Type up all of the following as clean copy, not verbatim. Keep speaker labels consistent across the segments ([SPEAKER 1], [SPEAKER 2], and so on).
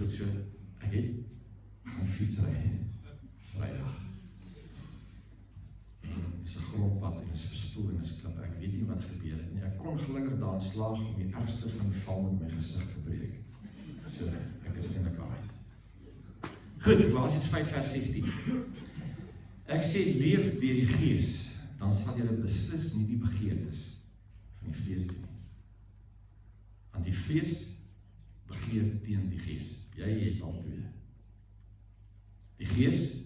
[SPEAKER 1] goed so, ek het gaan fietsry, Vrydag. En is 'n grondpad en is verspoel en is klip, ek weet nie wat gebeur het nie, ek kon gelukkig daarin slaag om die ergste van die val met my gesig te breek. So, ek is eintlik alright. Goed, Galasiërs 5 vers 16. Ek sê, leef deur die Gees, dan sal julle beslis nie die begeertes van die vlees doen nie. Want die vlees begeer teen die Gees. Jy het al twee. Die Gees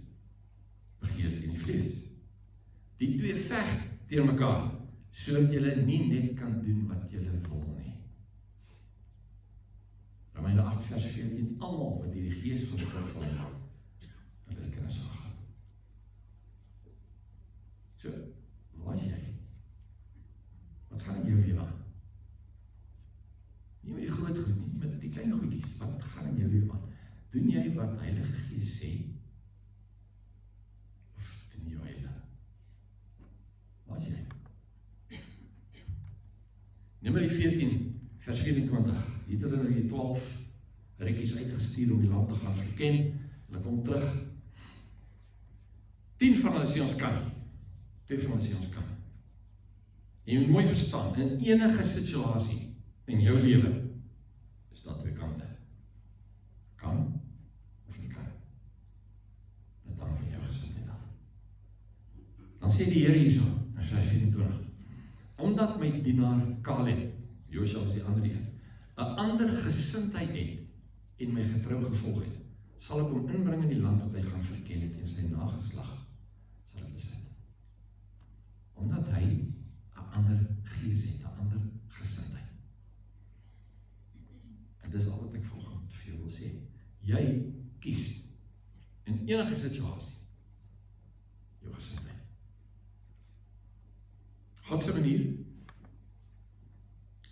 [SPEAKER 1] begeer teen die vlees. Die twee veg teen mekaar, sodat julle nie net kan doen wat julle wil nie. Romeine 8 vers 14, almal wat die Gees van God wil hê, hulle is kinders van God. So, waar is jy? Wat gaan in jou lewe aan? Nie met die groot goed nie, met die klein goedjies. Wat gaan in jou lewe aan? Doen jy wat Heilige Gees sê? Of doen jy eie? Waar is jy? Numeri 14, vers 24. Hier het hulle die 12 rekkies uitgestuur om die land te gaan verken. Hulle kom terug. 10 van hulle sê ons kan nie. 2 van hulle sê ons kan nie. En jy moet mooi verstaan, in enige situasie in jou lewe is daar twee kante. Kan of nie kan. Dit hang van jou gesindheid af. Dan sê die Here hierso, in vers 24, omdat my dienaar Caleb, Josua was die ander een, 'n ander gesindheid het en my getrou gevolg het, sal ek hom inbring in die land wat hy gaan verken het en sy nageslag sal hy besit. Omdat hy 'n ander gees het, 'n ander gesindheid. En dis al wat ek volgens vir jou wil sê. Jy kies in enige situasie jou gesindheid. God se manier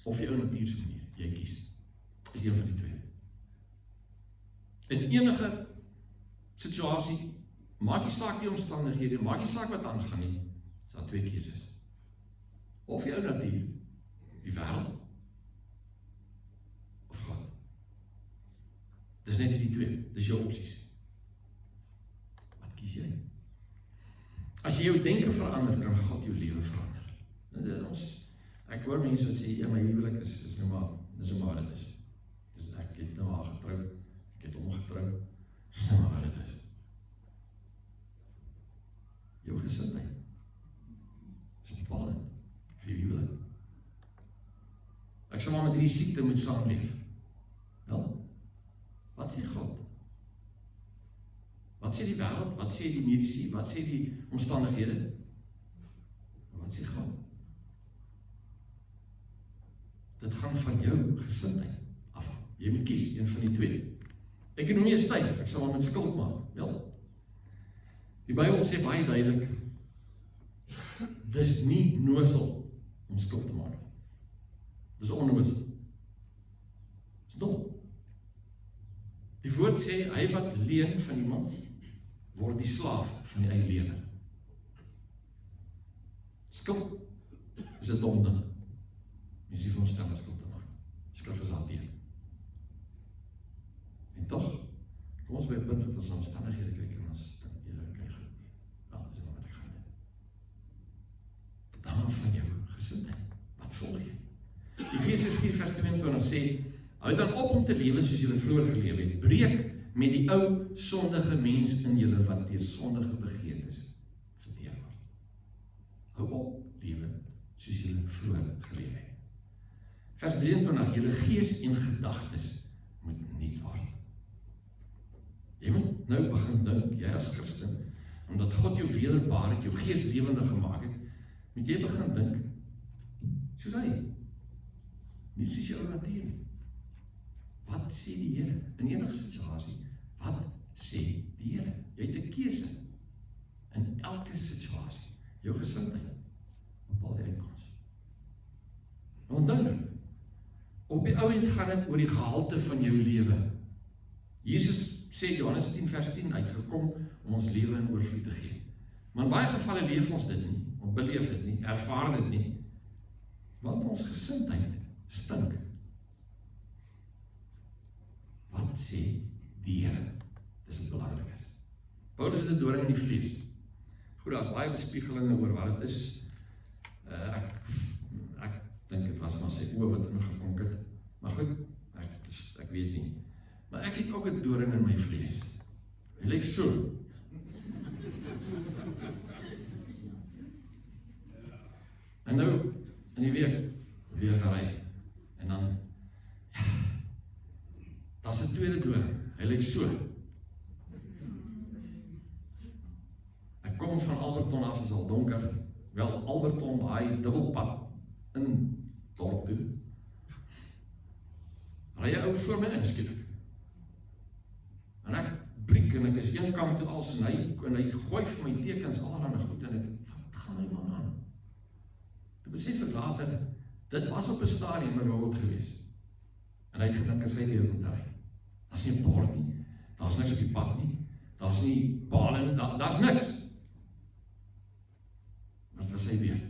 [SPEAKER 1] of jou natuurse manier, jy kies. Is een van die twee. In enige situasie, maak nie saak die omstandighede, maak nie saak wat aangaan nie, is daar twee keuses. Of jou natuur, die wêreld, of God. Dis net die twee, dis jou opsies. Wat kies jy? As jy jou denke verander, kan God jou lewe verander. Ek hoor mense wat sê, ja, my huwelik is nou maar, dis nou maar wat dit is. Dus ek het nou al getrou, ek het omgetrou, dis nou maar wat dit is. Jou gesindheid is bepalend vir jou huwelik. Ek sal maar met hierdie siekte moet saamleef. Wel, wat sê God? Wat sê die wêreld? Wat sê die mediese? Wat sê die omstandighede? Wat sê God? Dit gaan van jou gesindheid af. Jy moet kies, een van die twee. Ekonomie is styf, ek sal maar met skuld maak. Wel, die Bybel sê baie duidelik, dis nie nosel om skuld te maak. Dis onnosel. Dis dom. Die woord sê, hy wat leen van iemand, word die slaaf van die eie lener. Skuld is 'n dom ding. Jy sê vir ons stel om skuld te maak. Skrif is daar teen. En tog, kom ons by 'n punt wat ons omstandighede kyk en ons dink, kyk goed. Wel, dis wat ek gaan doen. Dit hang van jou gesindheid. Wat volg jy? Efesiërs 4 vers 22 sê, hou dan op om te lewe soos julle vroeër geleef het. Breek met die ou sondige mens in julle wat deur sondige begeertes verteer word. Hou op lewe soos julle vroeër geleef het. Vers 23, julle gees en gedagtes moet nuut word. Jy moet nou begin dink, jy as Christen, omdat God jou wederbaar het, jou gees lewendig gemaak het, moet jy begin dink, soos hy, nie soos jou natuur nie. Wat sê die Here in enige situasie? Wat sê die Here? Jy het 'n keuse in elke situasie. Jou gesindheid bepaal die uitkoms. Onthou nou, op die ou end gaan dit oor die gehalte van jou lewe. Jesus sê Johannes 10 vers 10 uitgekom om ons lewe in oorvloed te gee. Maar in baie gevalle leef ons dit nie, ons beleef dit nie, ervaar dit nie, want ons gesindheid stink. Wat wat sê die Here? Dis wat belangrik is. Paulus het 'n doring in die vlees. Goed, daar's baie bespiegelinge oor wat dit is. Ek dink dit was maar sy oë wat ingekonk het. Maar goed, ek weet nie. Maar ek het ook 'n doring in my vlees. Hy lyk so. En nou, in die week, weer gery. En dan, ja, daar's 'n tweede doring. Hy lyk so. Ek kom van Alberton af, is al donker. Wel, Alberton, daai dubbelpad in dorp toe. Ry jy ou voor my inskielik. En ek briek en ek is een kant toe als en hy gooi vir my tekens allerhande goed en ek, wat gaan my man aan? Toe besef ek later, dit was op 'n stadium in Robert gewees. En hy het gedink as hy die rond ry. Daar's nie 'n bord nie, daar's niks op die pad nie, daar's nie pale nie, daar's niks. Wat was hy weer?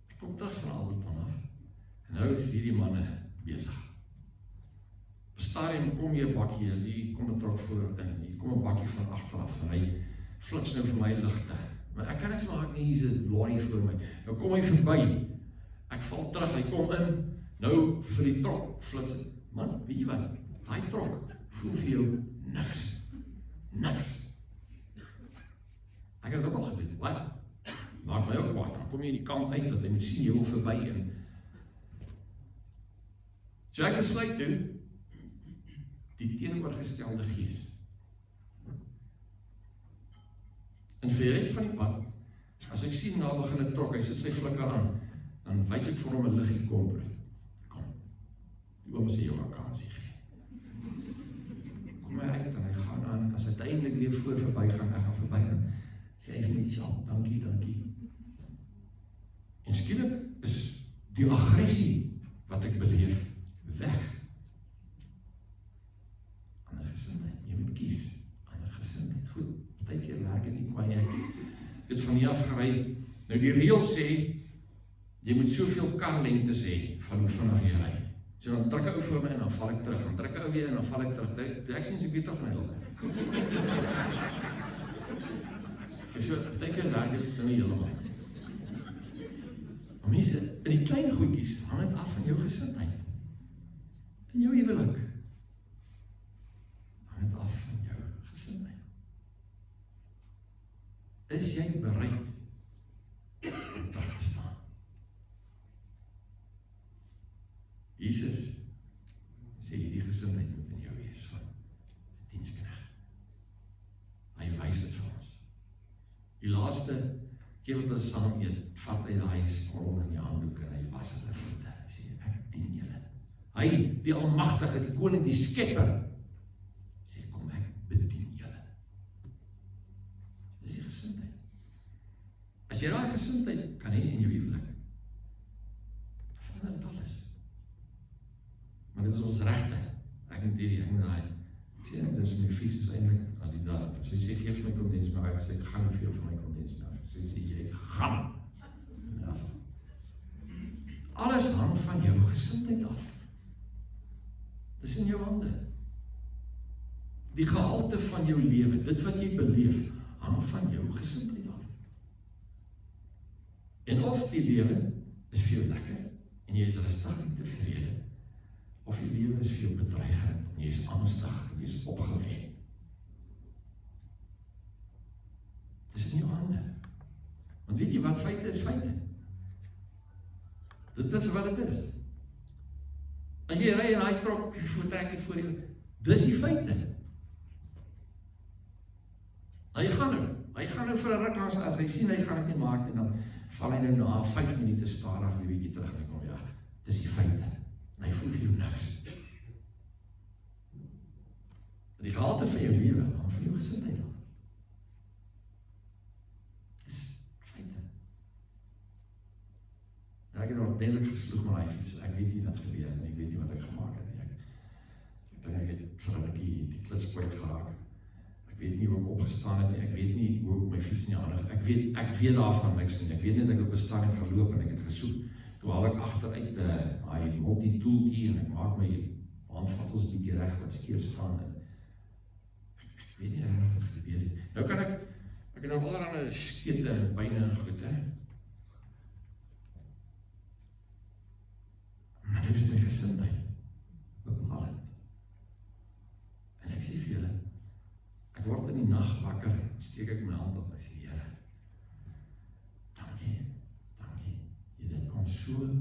[SPEAKER 1] Ek kom terug van Alberton af. En nou is hierdie manne besig. Op 'n stadium kom jy 'n bakkie, hier kom 'n trok voor in, hier kom 'n bakkie van agteraf en hy flits nou vir my ligte. Maar ek kan niks maak nie, hier's 'n lorry voor my. Nou kom hy verby. Ek val terug, hy kom in. Nou vir die trok flits. Man, weet jy wat? Daai trok voel vir jou niks. Niks. Ek het dit ook al gedoen. Wat? Maak my ook kwaad. Dan kom jy die kant uit dat hy moet sien jy wil verby in. So ek besluit toe die teenoorgestelde gees. En vir die res van die pad, as ek sien nou begin 'n trok, hy sit sy flikker aan, dan wys ek vir hom 'n liggie kom. Kom. Die oom sê jou vakansie gee. Kom hy uit en hy gaan aan, as uiteindelik weer verby gaan, ek gaan verby en sê hy vir my, "Ja, dankie, dankie." En skielik is die aggressie wat ek beleef weg. Ander gesindheid, jy moet kies. Ander gesindheid, goed. Partykeer werk dit nie kwai nie. Ek het van hier af gery. Nou die reël sê jy moet soveel karlengtes hê van hoe vinnig jy ry. So dan trek 'n ou voor my en dan val ek terug. Dan trek 'n ou weer en dan val ek terug. Toe ek sien ek weer terug in die lyn. So partykeer werk dit nie heeltemal. Maar mense, in die klein goedjies hang dit af van jou gesindheid. In jou huwelik hang dit af van jou gesindheid. Is jy bereid om terug te staan? Jesus sê die gesindheid moet in jou wees van diensknegt. Hy wys dit vir ons. Die laaste keer wat ons saam eet, vat hy daai skorrel in die handdoek en hy was hulle voete. Hy sê, ek dien julle. Hy, die almagtige, die koning, die skepper, sê, kom ek bedien julle. Dis die gesindheid. As jy daai gesindheid kan hê in jou huwelik, verander dit alles. Maar dit is ons regte. Ek moet hierdie, ek moet daai. Ek sê, dit is my fiets is eintlik aan die dag. So hy sê, geef my kondensmelk. Ek sê, ek gaan nie veel van my kondensmelk. Ek sê, jy gaan. Ja. Alles hang van jou gesindheid af. Dis in jou hande. Die gehalte van jou lewe, dit wat jy beleef, hang van jou gesindheid af. En of die lewe is vir jou lekker, en jy is rustig en tevrede, of die lewe is vir jou bedreigend, en jy is angstig, en jy is opgewek. Dis in jou hande. Want weet jy wat feite is? Feite. Dit is wat dit is. As jy ry en hy trok, vertrek jy voor jou, dis die feite. Hy gaan nou vir 'n ruk langs, as hy sien hy gaan dit nie maak, en dan val hy nou na 5 minute stadig, die bietjie terug, en hy kom, ja, dis die feite. En hy voel vir jou niks. Die gehalte van jou lewe, hang van jou gesindheid af. Dis feite. En ek het ordentlik gesloeg met die fiets, ek weet nie wat gebeur, en ek weet nie wat ek gemaakt het. Ek het vir 'n rukkie die klits kwyt geraak. Ek weet nie hoe ek opgestaan het nie, ek weet nie hoe ek my fiets nie aanrig. Ek weet daarvan niks nie, ek weet net ek op 'n stadium geloop en ek het gesoek. Toe haal ek agteruit die multi-toolkie en ek maak my handvatsels bietjie wat skeef staan en ek weet nie regtig wat gebeur het. Nou kan ek het nou allerhande skete en pyne en goed, hè. Maar dit is my gesindheid bepalend. En ek sê vir julle, ek word in die nag wakker, steek ek my hand op, en ek sê, Here, dankie, dit kon so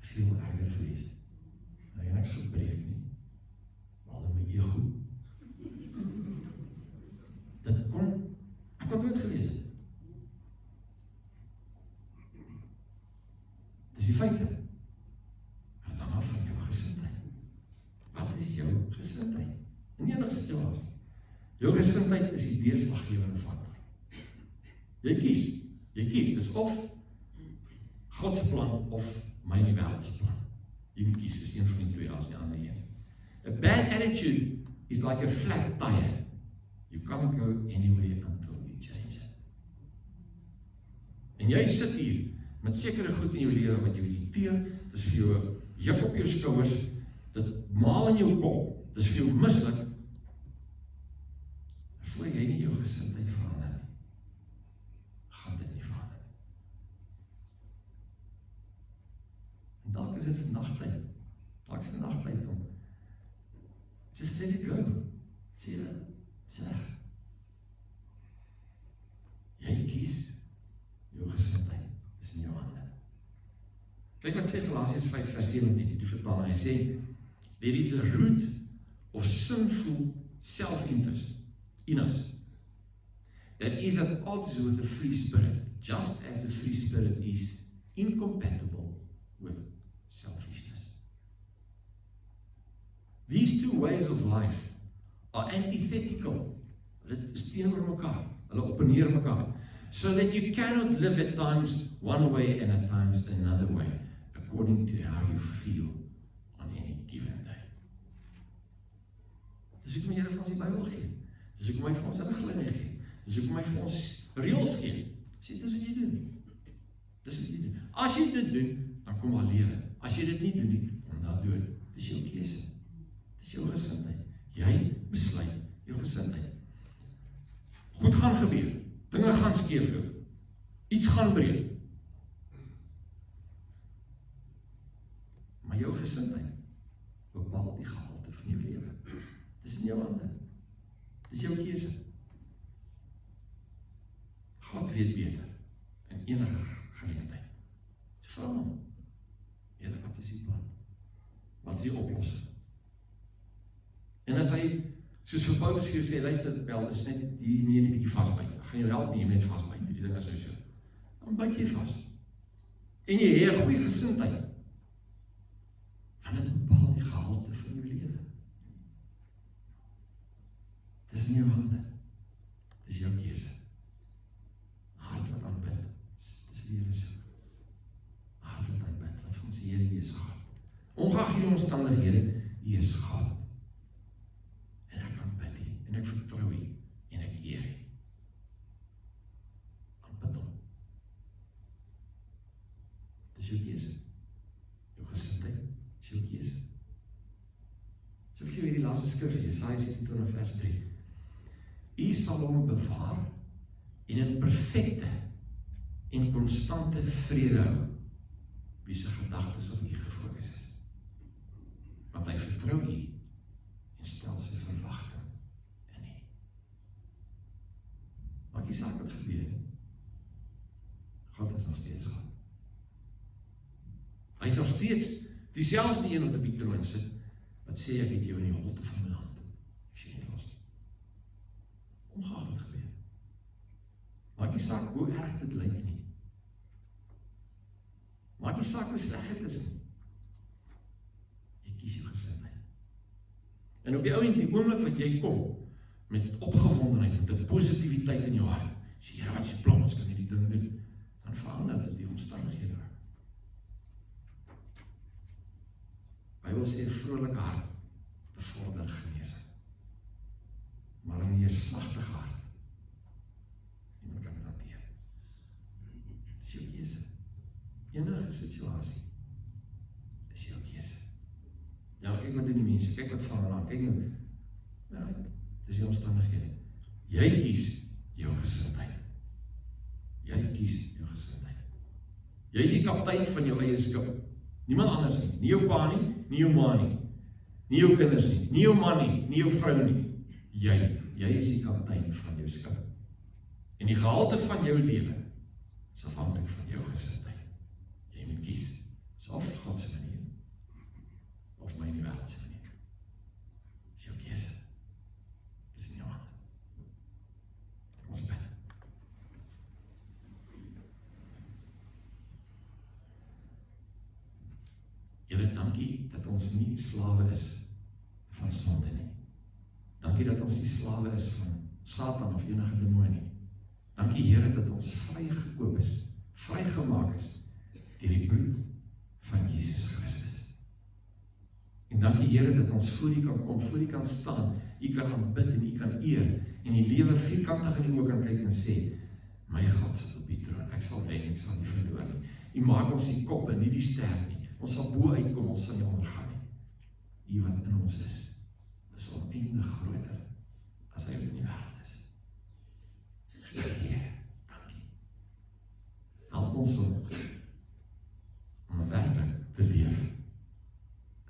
[SPEAKER 1] veel erger gewees. Nou, en ek is gebreek nie, behalwe my ego. Dit kon, ek kon dood gewees het. Dis die feite. Maar dan af van jou gesindheid. Wat is jou gesindheid? In enige situasie. Jou gesindheid is die deurslaggewende factor. Jy kies, dis of God se plan of my en die wêreld se plan. Jy moet kies, dis een van die twee, daar is die ander een. A bad attitude is like a flat tire. You can't go anywhere until you change it. En jy sit hier met sekere goed in jou lewe wat jou irriteer, dis vir jou juk op jou skouers, dit maal in jou kop, dis vir jou mislik, voor jy nie jou gesindheid verander nie, gaan dit nie verander. En dalk is dit nagtyd, om, just let it go, sê jy, sê, jy kies jou gesindheid, dis in jou hande. Kyk wat sê Galasiërs 5 vers 17, die vertaling, hy sê, there is a root of sinful self-interest in us, that is at odds with the free spirit, just as the free spirit is incompatible with selfishness. These two ways of life are antithetical. Dit is teenoor mekaar, hulle opponeer mekaar, so that you cannot live at times one way and at times another way, according to how you feel on any given day. Dis hoekom die Here vir ons die Bybel gee. Dis hoekom hy vir ons riglyne gee. Dis hoekom hy vir ons reëls gee. Sê, dis wat jy doen. Dis wat jy doen. As jy dit doen, dan kom daar lewe. As jy dit nie doen nie, kom daar dood. Dis jou keuse. Dis jou gesindheid. Jy besluit jou gesindheid. Goed gaan gebeur. Dinge gaan skeefloop. Iets gaan breek. Maar jou gesindheid bepaal die gehalte van jou lewe. Dis in jou hande. Dis jou keuse. God weet beter in enige geleentheid. Dis vra hom. Here, wat is die plan? Wat is die oplossing? En as hy, soos vir Paulus vir jou sê, luister, wel, is net die nie 'n bietjie vasbyt. Gaan jou help nie, jy net vasbyt. Die ding is so. Dan byt jy vas. En jy het 'n goeie gesindheid. Want dit bepaal die gehalte van jou lewe. Dis in jou hande. Dis jou keuse. Hart wat aanbid. Dis weer is. Hart wat aanbid. Wat vir ons die Here, U is God. Ongeag die omstandighede, U is God. En ek aanbid U, en ek vertrou U, en ek eer U. Aanbid hom. Dis jou keuse. Jou gesindheid, dis jou keuse. So ek gee hierdie laaste skrif, Jesaja 26 vers 3. U sal hom bewaar en in perfekte en konstante vrede hou, wie se gedagtes op U gefokus is. Want hy vertrou U en stel sy verwagting in U. Maak nie saak wat gebeur nie. God is nog steeds God. Hy is nog steeds dieselfde een wat op die troon sit, wat sê ek het jou in die holte van my hand. Ek sê nie los nie. Ongeag wat gebeur. Maak nie saak hoe erg dit lyk nie. Maak nie saak hoe sleg dit is nie. Jy kies jou gesindheid. En op die ou en die oomblik wat jy kom, met opgewondenheid, met 'n positiwiteit in jou hart, sê jy, wat is die plan, as ek hierdie ding doen, dan verander dit die omstandighede. Bybel sê 'n vrolike hart bevorder genesing. Maar 'n neerslagtige hart, niemand kan dit hanteer. Dis jou keuse. Enige situasie is jou keuse. Ja, kyk wat doen die mense, kyk wat van hulle aan, kyk nou, Ja, dis die omstandighede. Jy kies jou gesindheid. Jy kies jou gesindheid. Jy is die kaptein van jou eie skip. Niemand anders nie. Nie jou pa nie, nie jou ma nie. Nie jou kinders nie, nie jou man nie, nie jou vrou nie. Jy is die kaptein van jou skip. En die gehalte van jou lewe is afhanklik van jou gesindheid. Jy moet kies. Dis of God se manier, of my nie wêreld se manier. Dis jou keuse. Dis in jou hande. Kom ons bid. Here, dankie dat ons nie slawe is van sonde nie. Dankie dat ons nie slawe is van Satan of enige demoon nie. Dankie Here dat ons vrygekoop is, vrygemaak is deur die bloed van Jesus Christus. En dankie Here dat ons voor U kan kom, voor U kan staan, U kan aanbid en U kan eer en die lewe vierkantig in die oë kan kyk en sê, my God sit op die troon, ek sal wen, ek sal nie verloor nie. U maak ons die kop en nie die ster nie. Ons sal bo uitkom, ons sal nie ondergaan nie. U wat in ons is oneindig groter as hy in die wêreld is. Heer, dankie. Help ons om werklik te leef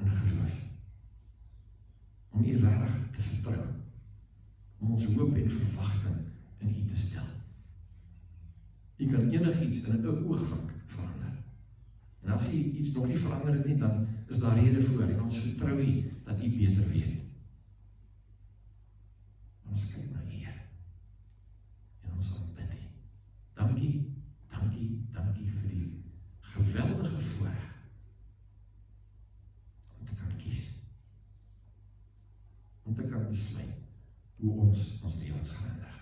[SPEAKER 1] in geloof. Om U regtig te vertrou. Om ons hoop en verwagting in U te stel. U kan enigiets in 'n oogwink verander. En as U iets nog nie verander het nie, dan is daar rede voor en ons vertrou U dat U beter weet. Ons kyk na U en ons aanbid U. Dankie, dankie, dankie vir die geweldige voorreg om te kan kies, om te kan besluit hoe ons lewens gaan inrig.